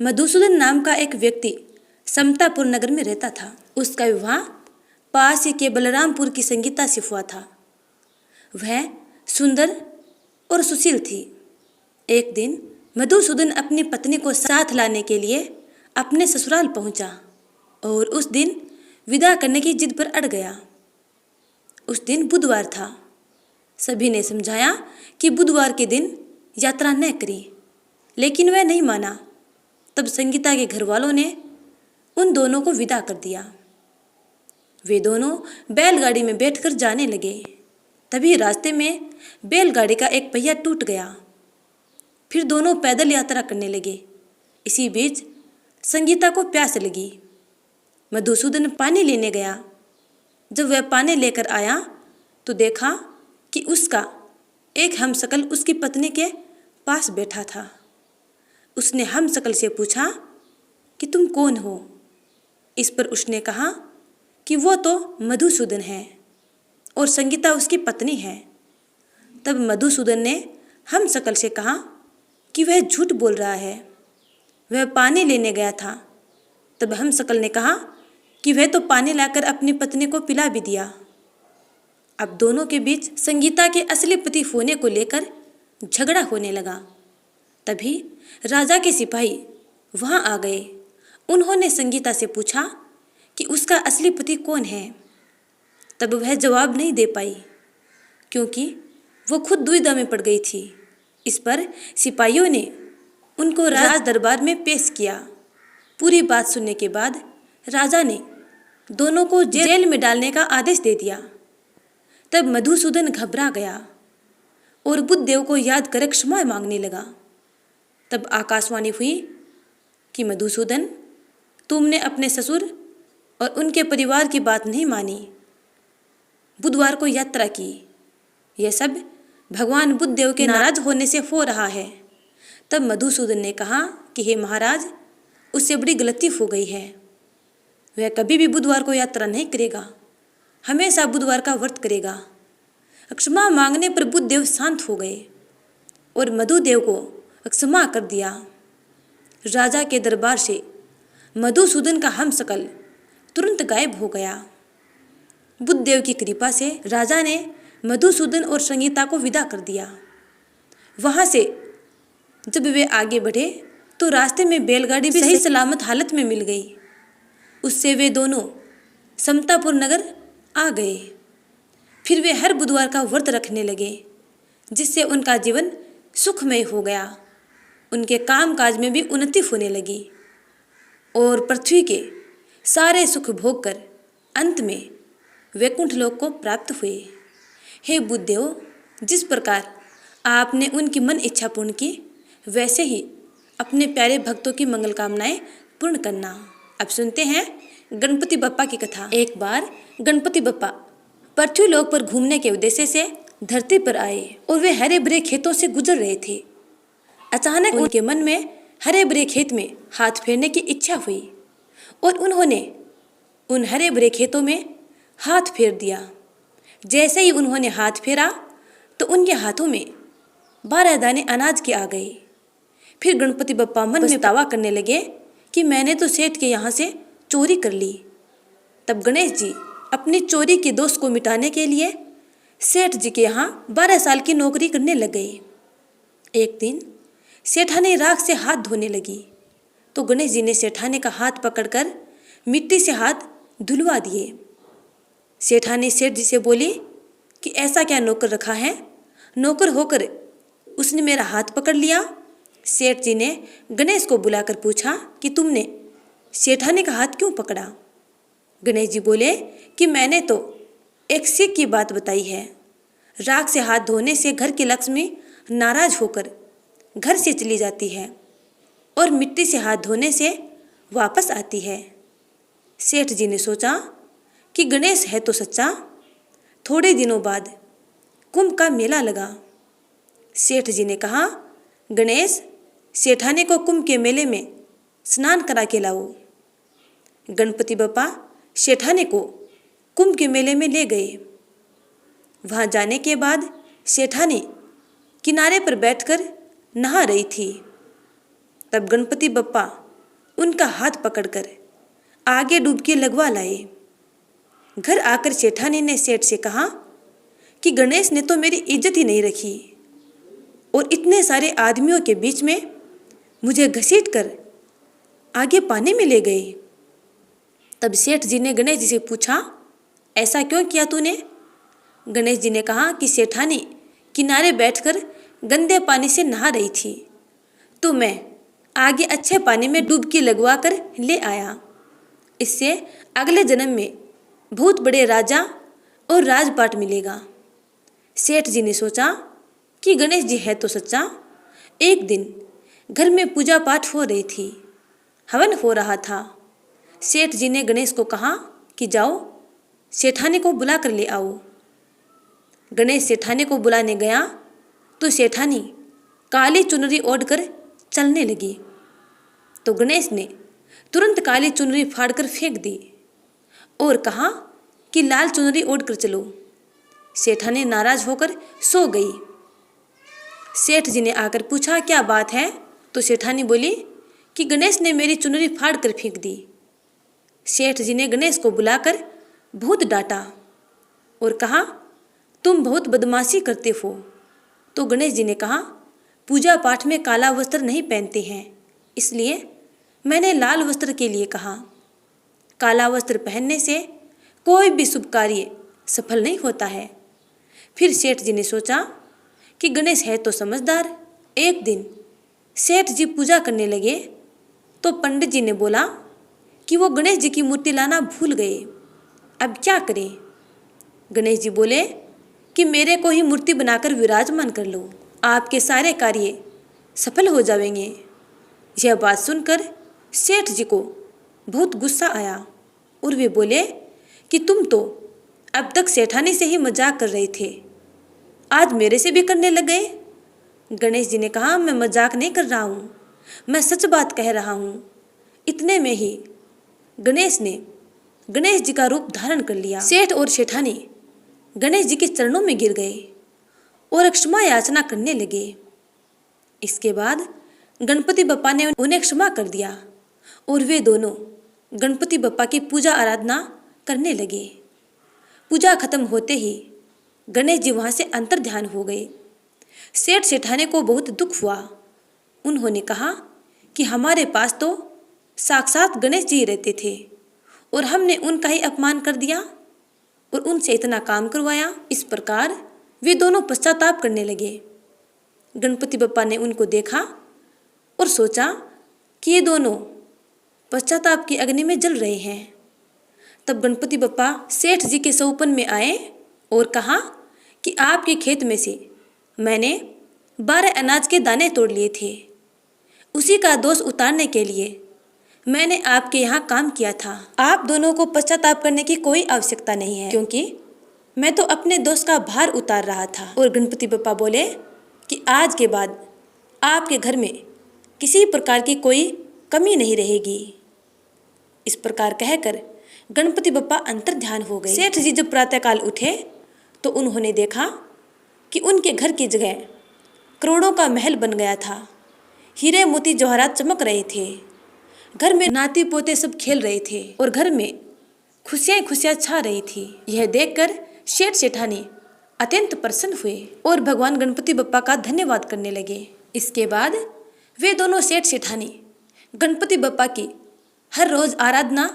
मधुसूदन नाम का एक व्यक्ति समतापुर नगर में रहता था। उसका विवाह पास ही के बलरामपुर की संगीता से हुआ था। वह सुंदर और सुशील थी। एक दिन मधुसूदन अपनी पत्नी को साथ लाने के लिए अपने ससुराल पहुंचा और उस दिन विदा करने की जिद पर अड़ गया। उस दिन बुधवार था। सभी ने समझाया कि बुधवार के दिन यात्रा न करें, लेकिन वह नहीं माना। तब संगीता के घर वालों ने उन दोनों को विदा कर दिया। वे दोनों बैलगाड़ी में बैठकर जाने लगे। तभी रास्ते में बैलगाड़ी का एक पहिया टूट गया। फिर दोनों पैदल यात्रा करने लगे। इसी बीच संगीता को प्यास लगी। मधुसूदन पानी लेने गया। जब वह पानी लेकर आया तो देखा कि उसका एक हमशक्ल उसकी पत्नी के पास बैठा था। उसने हमशक्ल से पूछा कि तुम कौन हो? इस पर उसने कहा कि वो तो मधुसूदन है और संगीता उसकी पत्नी है। तब मधुसूदन ने हमशक्ल से कहा कि वह झूठ बोल रहा है, वह पानी लेने गया था। तब हमशक्ल ने कहा कि वह तो पानी लाकर अपनी पत्नी को पिला भी दिया। अब दोनों के बीच संगीता के असली पति होने को लेकर झगड़ा होने लगा। तभी राजा के सिपाही वहां आ गए। उन्होंने संगीता से पूछा कि उसका असली पति कौन है। तब वह जवाब नहीं दे पाई, क्योंकि वो खुद दुविधा में पड़ गई थी। इस पर सिपाहियों ने उनको राज दरबार में पेश किया। पूरी बात सुनने के बाद राजा ने दोनों को जेल में डालने का आदेश दे दिया। तब मधुसूदन घबरा गया और बुद्धदेव को याद कर क्षमा मांगने लगा। तब आकाशवाणी हुई कि मधुसूदन, तुमने अपने ससुर और उनके परिवार की बात नहीं मानी, बुधवार को यात्रा की। यह सब भगवान बुद्धदेव के नाराज होने से हो रहा है। तब मधुसूदन ने कहा कि हे महाराज, उससे बड़ी गलती हो गई है। वह कभी भी बुधवार को यात्रा नहीं करेगा, हमेशा बुधवार का व्रत करेगा। क्षमा मांगने पर बुद्धदेव शांत हो गए और मधुदेव को क्षमा कर दिया। राजा के दरबार से मधुसूदन का हमशक्ल तुरंत गायब हो गया। बुद्धदेव की कृपा से राजा ने मधुसूदन और संगीता को विदा कर दिया। वहां से जब वे आगे बढ़े तो रास्ते में बैलगाड़ी भी सही सलामत हालत में मिल गई। उससे वे दोनों समतापुर नगर आ गए। फिर वे हर बुधवार का व्रत रखने लगे, जिससे उनका जीवन सुखमय हो गया। उनके काम काज में भी उन्नति होने लगी और पृथ्वी के सारे सुख भोग कर अंत में वैकुंठ लोक को प्राप्त हुए। हे बुद्धदेव, जिस प्रकार आपने उनकी मन इच्छा पूर्ण की, वैसे ही अपने प्यारे भक्तों की मंगल कामनाएं पूर्ण करना। अब सुनते हैं गणपति बप्पा की कथा। एक बार गणपति बप्पा पृथ्वी लोक पर घूमने के उद्देश्य से धरती पर आए और वे हरे भरे खेतों से गुजर रहे थे। अचानक उनके मन में हरे भरे खेत में हाथ फेरने की इच्छा हुई और उन्होंने उन हरे भरे खेतों में हाथ फेर दिया। जैसे ही उन्होंने हाथ फेरा तो उनके हाथों में 12 दाने अनाज के आ गए। फिर गणपति बप्पा मन में दावा करने लगे कि मैंने तो सेठ के यहाँ से चोरी कर ली। तब गणेश जी अपनी चोरी के दोष को मिटाने के लिए सेठ जी के यहाँ 12 साल की नौकरी करने लग गए। एक दिन सेठानी राख से हाथ धोने लगी तो गणेश जी ने सेठानी का हाथ पकड़कर मिट्टी से हाथ धुलवा दिए। सेठानी सेठ जी से बोली कि ऐसा क्या नौकर रखा है, नौकर होकर उसने मेरा हाथ पकड़ लिया। सेठ जी ने गणेश को बुलाकर पूछा कि तुमने सेठानी का हाथ क्यों पकड़ा? गणेश जी बोले कि मैंने तो एक सीख की बात बताई है। राख से हाथ धोने से घर की लक्ष्मी नाराज होकर घर से चली जाती है और मिट्टी से हाथ धोने से वापस आती है। सेठ जी ने सोचा कि गणेश है तो सच्चा। थोड़े दिनों बाद कुंभ का मेला लगा। सेठ जी ने कहा, गणेश, सेठानी को कुंभ के मेले में स्नान करा के लाओ। गणपति बप्पा सेठानी को कुंभ के मेले में ले गए। वहां जाने के बाद सेठानी किनारे पर बैठकर नहा रही थी। तब गणपति बप्पा उनका हाथ पकड़कर आगे डुबकी लगवा लाए। घर आकर सेठानी ने सेठ से कहा कि गणेश ने तो मेरी इज्जत ही नहीं रखी और इतने सारे आदमियों के बीच में मुझे घसीटकर आगे पानी में ले गए। तब सेठ जी ने गणेश जी से पूछा, ऐसा क्यों किया तूने? गणेश जी ने कहा कि सेठानी किनारे बैठकर गंदे पानी से नहा रही थी, तो मैं आगे अच्छे पानी में डुबकी लगवा कर ले आया। इससे अगले जन्म में बहुत बड़े राजा और राजपाट मिलेगा। सेठ जी ने सोचा कि गणेश जी है तो सच्चा। एक दिन घर में पूजा पाठ हो रही थी, हवन हो रहा था। सेठ जी ने गणेश को कहा कि जाओ सेठानी को बुला कर ले आओ। गणेश सेठानी को बुलाने गया तो सेठानी काली चुनरी ओढ़कर चलने लगी। तो गणेश ने तुरंत काली चुनरी फाड़कर फेंक दी और कहा कि लाल चुनरी ओढ़कर चलो। सेठानी नाराज होकर सो गई। सेठ जी ने आकर पूछा, क्या बात है? तो सेठानी बोली कि गणेश ने मेरी चुनरी फाड़कर फेंक दी। सेठ जी ने गणेश को बुलाकर बहुत डांटा और कहा, तुम बहुत बदमाशी करते हो। तो गणेश जी ने कहा, पूजा पाठ में काला वस्त्र नहीं पहनते हैं, इसलिए मैंने लाल वस्त्र के लिए कहा। काला वस्त्र पहनने से कोई भी शुभ कार्य सफल नहीं होता है। फिर सेठ जी ने सोचा कि गणेश है तो समझदार। एक दिन सेठ जी पूजा करने लगे तो पंडित जी ने बोला कि वो गणेश जी की मूर्ति लाना भूल गए, अब क्या करें? गणेश जी बोले कि मेरे को ही मूर्ति बनाकर विराजमान कर लो, आपके सारे कार्य सफल हो जाएंगे। यह बात सुनकर सेठ जी को बहुत गुस्सा आया और वे बोले कि तुम तो अब तक सेठानी से ही मजाक कर रहे थे, आज मेरे से भी करने लग गए। गणेश जी ने कहा, मैं मजाक नहीं कर रहा हूँ, मैं सच बात कह रहा हूँ। इतने में ही गणेश ने गणेश जी का रूप धारण कर लिया। सेठ और सेठानी गणेश जी के चरणों में गिर गए और क्षमा याचना करने लगे। इसके बाद गणपति बप्पा ने उन्हें क्षमा कर दिया और वे दोनों गणपति बप्पा की पूजा आराधना करने लगे। पूजा खत्म होते ही गणेश जी वहाँ से अंतर्ध्यान हो गए। सेठ सेठानी को बहुत दुख हुआ। उन्होंने कहा कि हमारे पास तो साक्षात गणेश जी रहते थे और हमने उनका ही अपमान कर दिया और उनसे इतना काम करवाया। इस प्रकार वे दोनों पश्चाताप करने लगे। गणपति बप्पा ने उनको देखा और सोचा कि ये दोनों पश्चाताप की अग्नि में जल रहे हैं। तब गणपति बप्पा सेठ जी के सौपन में आए और कहा कि आपके खेत में से मैंने 12 अनाज के दाने तोड़ लिए थे, उसी का दोष उतारने के लिए मैंने आपके यहाँ काम किया था। आप दोनों को पश्चाताप करने की कोई आवश्यकता नहीं है, क्योंकि मैं तो अपने दोष का भार उतार रहा था। और गणपति बप्पा बोले कि आज के बाद आपके घर में किसी प्रकार की कोई कमी नहीं रहेगी। इस प्रकार कहकर गणपति बप्पा अंतर्ध्यान हो गए। सेठ जी जब प्रातःकाल उठे तो उन्होंने देखा कि उनके घर की जगह करोड़ों का महल बन गया था। हीरे मोती जवाहरात चमक रहे थे। घर में नाती पोते सब खेल रहे थे और घर में खुशियाँ खुशियाँ छा रही थी। यह देखकर सेठ सेठानी अत्यंत प्रसन्न हुए और भगवान गणपति बप्पा का धन्यवाद करने लगे। इसके बाद वे दोनों सेठ सेठानी गणपति बप्पा की हर रोज आराधना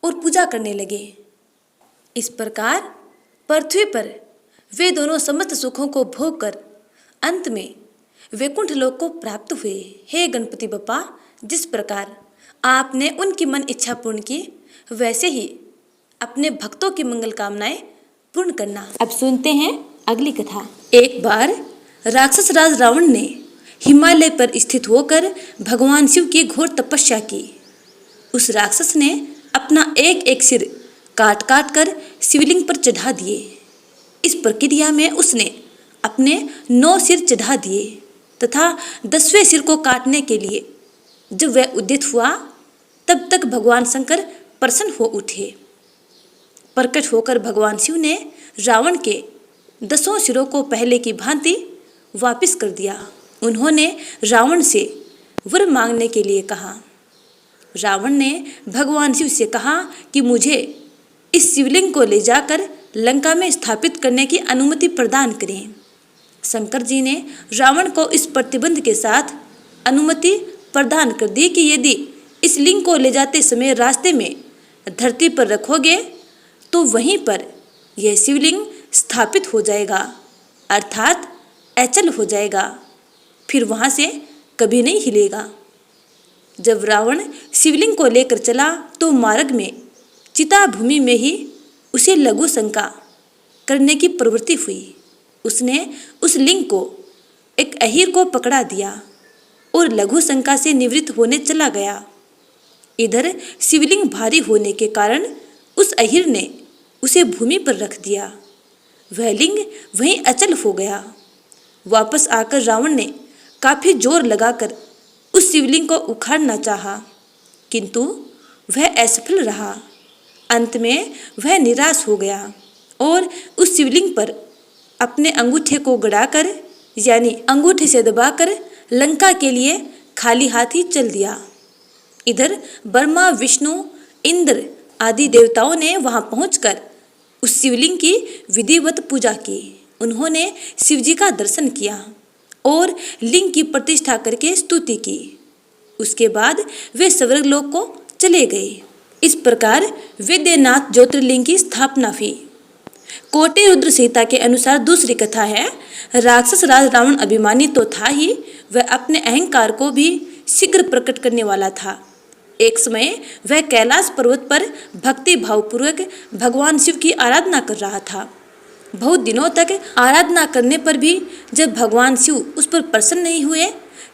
और पूजा करने लगे। इस प्रकार पृथ्वी पर वे दोनों समस्त सुखों को भोग कर अंत में वैकुंठ लोक को प्राप्त हुए। हे गणपति बप्पा, जिस प्रकार आपने उनकी मन इच्छा पूर्ण की, वैसे ही अपने भक्तों की मंगल कामनाएं पूर्ण करना। अब सुनते हैं अगली कथा। एक बार राक्षस राज रावण ने हिमालय पर स्थित होकर भगवान शिव की घोर तपस्या की। उस राक्षस ने अपना एक एक सिर काट काट कर शिवलिंग पर चढ़ा दिए। इस प्रक्रिया में उसने अपने 9 सिर चढ़ा दिए तथा 10वें सिर को काटने के लिए जब वह उद्यत हुआ, तब तक भगवान शंकर प्रसन्न हो उठे। प्रकट होकर भगवान शिव ने रावण के 10 सिरों को पहले की भांति वापस कर दिया। उन्होंने रावण से वर मांगने के लिए कहा। रावण ने भगवान शिव से कहा कि मुझे इस शिवलिंग को ले जाकर लंका में स्थापित करने की अनुमति प्रदान करें। शंकर जी ने रावण को इस प्रतिबंध के साथ अनुमति प्रदान कर दी कि यदि इस लिंग को ले जाते समय रास्ते में धरती पर रखोगे तो वहीं पर यह शिवलिंग स्थापित हो जाएगा, अर्थात अचल हो जाएगा, फिर वहाँ से कभी नहीं हिलेगा। जब रावण शिवलिंग को लेकर चला तो मार्ग में चिता भूमि में ही उसे लघु शंका करने की प्रवृत्ति हुई। उसने उस लिंग को एक अहीर को पकड़ा दिया और लघु शंका से निवृत्त होने चला गया। इधर शिवलिंग भारी होने के कारण उस अहीर ने उसे भूमि पर रख दिया। वह लिंग वहीं अचल हो गया। वापस आकर रावण ने काफी जोर लगाकर उस शिवलिंग को उखाड़ना चाहा, किंतु वह असफल रहा। अंत में वह निराश हो गया और उस शिवलिंग पर अपने अंगूठे को गड़ाकर यानी अंगूठे से दबाकर लंका के लिए खाली हाथ ही चल दिया। इधर ब्रह्मा, विष्णु, इंद्र आदि देवताओं ने वहां पहुंचकर उस शिवलिंग की विधिवत पूजा की। उन्होंने शिवजी का दर्शन किया और लिंग की प्रतिष्ठा करके स्तुति की। उसके बाद वे स्वर्गलोक को चले गए। इस प्रकार वैद्यनाथ ज्योतिर्लिंग की स्थापना हुई। कोटि रुद्र सीता के अनुसार दूसरी कथा है, राक्षस राज रावण अभिमानी तो था ही, वह अपने अहंकार को भी शीघ्र प्रकट करने वाला था। एक समय वह कैलाश पर्वत पर भक्ति भावपूर्वक भगवान शिव की आराधना कर रहा था। बहुत दिनों तक आराधना करने पर भी जब भगवान शिव उस पर प्रसन्न नहीं हुए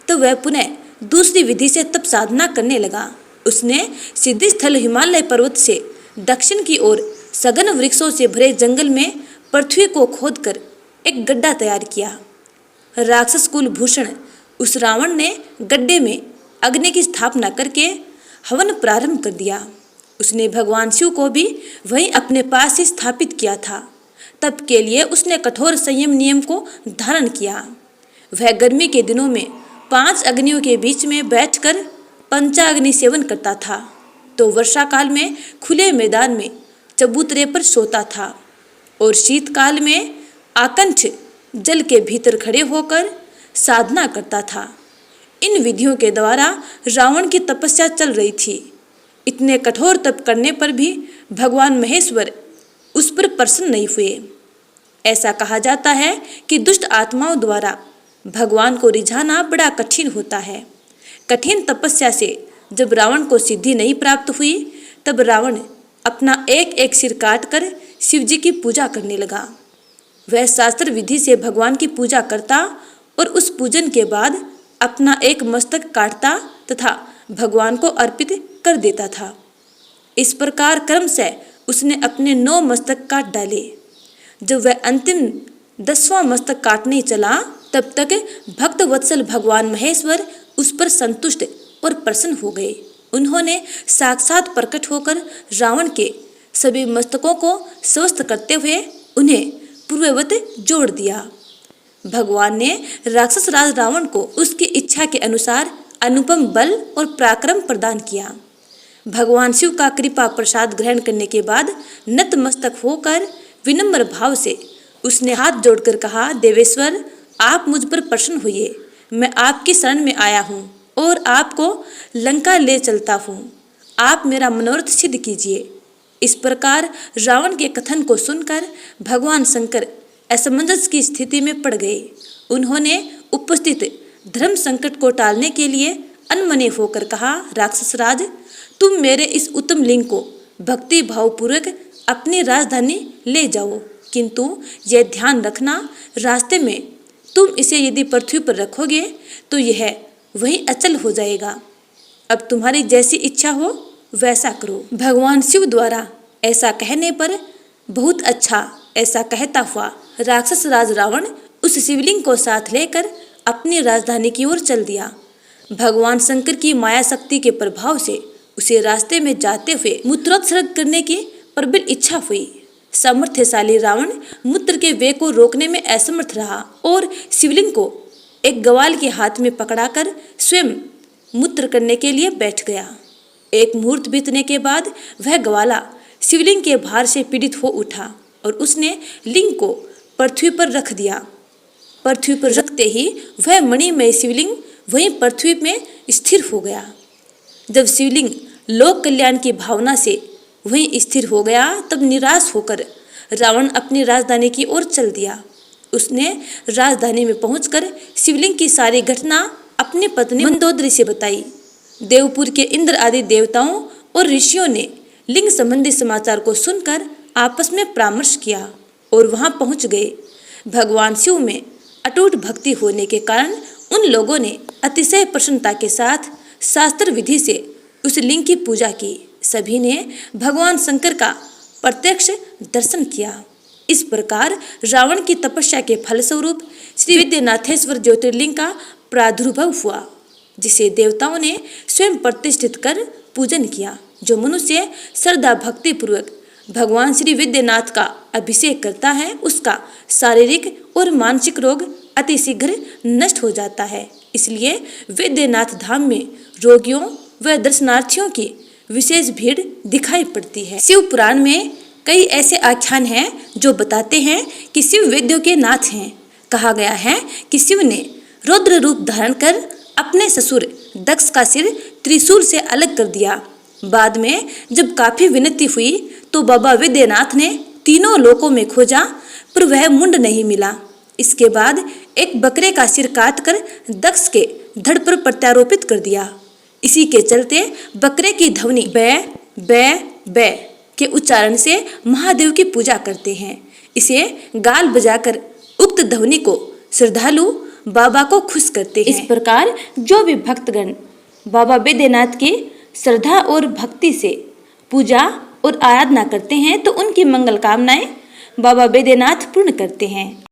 तो वह पुनः दूसरी विधि से तप साधना करने लगा। उसने सिद्धि स्थल हिमालय पर्वत से दक्षिण की ओर सघन वृक्षों से भरे जंगल में पृथ्वी को खोदकर एक गड्ढा तैयार किया। राक्षस कुल भूषण उस रावण ने गड्ढे में अग्नि की स्थापना करके हवन प्रारंभ कर दिया। उसने भगवान शिव को भी वहीं अपने पास ही स्थापित किया था। तब के लिए उसने कठोर संयम नियम को धारण किया। वह गर्मी के दिनों में 5 अग्नियों के बीच में बैठकर पंचाग्नि सेवन करता था, तो वर्षा काल में खुले मैदान में चबूतरे पर सोता था और शीतकाल में आकंठ जल के भीतर खड़े होकर साधना करता था। इन विधियों के द्वारा रावण की तपस्या चल रही थी। इतने कठोर तप करने पर भी भगवान महेश्वर उस पर प्रसन्न नहीं हुए। ऐसा कहा जाता है कि दुष्ट आत्माओं द्वारा भगवान को रिझाना बड़ा कठिन होता है। कठिन तपस्या से जब रावण को सिद्धि नहीं प्राप्त हुई तब रावण अपना एक एक सिर काटकर शिव जी की पूजा करने लगा। वह शास्त्र विधि से भगवान की पूजा करता और उस पूजन के बाद अपना एक मस्तक काटता तथा भगवान को अर्पित कर देता था। इस प्रकार क्रम से उसने अपने 9 मस्तक काट डाले। जब वह अंतिम 10वां मस्तक काटने चला तब तक भक्त वत्सल भगवान महेश्वर उस पर संतुष्ट और प्रसन्न हो गए। उन्होंने साक्षात प्रकट होकर रावण के सभी मस्तकों को स्वस्थ करते हुए उन्हें पूर्ववत जोड़ दिया। भगवान ने राक्षस राज रावण को उसकी इच्छा के अनुसार अनुपम बल और पराक्रम प्रदान किया। भगवान शिव का कृपा प्रसाद ग्रहण करने के बाद नतमस्तक होकर विनम्र भाव से उसने हाथ जोड़कर कहा, देवेश्वर आप मुझ पर प्रसन्न हुए। मैं आपकी शरण में आया हूँ और आपको लंका ले चलता हूँ। आप मेरा मनोरथ सिद्ध कीजिए। इस प्रकार रावण के कथन को सुनकर भगवान शंकर असमंजस की स्थिति में पड़ गए। उन्होंने उपस्थित धर्म संकट को टालने के लिए अनमने होकर कहा, राक्षस राज तुम मेरे इस उत्तम लिंग को भक्ति भावपूर्वक अपनी राजधानी ले जाओ, किंतु यह ध्यान रखना रास्ते में तुम इसे यदि पृथ्वी पर रखोगे तो यह वहीं अचल हो जाएगा। अब तुम्हारी जैसी इच्छा हो वैसा करो। भगवान शिव द्वारा ऐसा कहने पर बहुत अच्छा ऐसा कहता हुआ राक्षस राज रावण उस शिवलिंग को साथ लेकर अपनी राजधानी की ओर चल दिया। भगवान शंकर की माया शक्ति के प्रभाव से उसे रास्ते में जाते हुए मूत्रोत्सर्ग करने की प्रबल इच्छा हुई। सामर्थ्यशाली रावण मूत्र के वेग को रोकने में असमर्थ रहा और शिवलिंग को एक ग्वाल के हाथ में पकड़ाकर स्वयं मूत्र करने के लिए बैठ गया। एक मुहूर्त बीतने के बाद वह ग्वाला शिवलिंग के भार से पीड़ित हो उठा और उसने लिंग को पृथ्वी पर रख दिया। पृथ्वी पर रखते ही वह मणिमय शिवलिंग वहीं पृथ्वी में स्थिर हो गया। जब शिवलिंग लोक कल्याण की भावना से वहीं स्थिर हो गया, तब निराश होकर रावण अपनी राजधानी की ओर चल दिया। उसने राजधानी में पहुंचकर शिवलिंग की सारी घटना अपनी पत्नी मंदोदरी से बताई। देवपुर के इंद्र आदि देवताओं और ऋषियों ने लिंग संबंधी समाचार को सुनकर आपस में परामर्श किया और वहां पहुंच गए। भगवान शिव में अटूट भक्ति होने के कारण उन लोगों ने अतिशय प्रसन्नता के साथ शास्त्र विधि से उस लिंग की पूजा की। सभी ने भगवान शंकर का प्रत्यक्ष दर्शन किया। इस प्रकार रावण की तपस्या के फलस्वरूप श्री विद्यानाथेश्वर ज्योतिर्लिंग का प्रादुर्भाव हुआ, जिसे देवताओं ने स्वयं प्रतिष्ठित कर पूजन किया। जो मनुष्य श्रद्धा भक्ति पूर्वक भगवान श्री विद्यानाथ का अभिषेक करता है, उसका शारीरिक और मानसिक रोग अतिशीघ्र नष्ट हो जाता है। इसलिए विद्यानाथ धाम में रोगियों व दर्शनार्थियों की विशेष भीड़ दिखाई पड़ती है। शिव पुराण में कई ऐसे आख्यान हैं जो बताते हैं कि शिव वैद्यों के नाथ हैं। कहा गया है कि शिव ने रुद्र रूप धारण कर अपने ससुर दक्ष का सिर त्रिशूल से अलग कर दिया। बाद में जब काफी विनती हुई तो बाबा विद्यानाथ ने तीनों लोकों में खोजा, पर वह मुंड नहीं मिला। इसके बाद एक बकरे का सिर काटकर दक्ष के धड़ पर प्रत्यारोपित कर दिया। इसी के चलते बकरे की ध्वनि बै बै बै के उच्चारण से महादेव की पूजा करते हैं। इसे गाल बजाकर उक्त ध्वनि को श्रद्धालु बाबा को खुश करते हैं। इस प्रकार जो भी भक्तगण बाबा बैद्यनाथ की श्रद्धा और भक्ति से पूजा और आराधना करते हैं तो उनकी मंगल कामनाएं बाबा बैद्यनाथ पूर्ण करते हैं।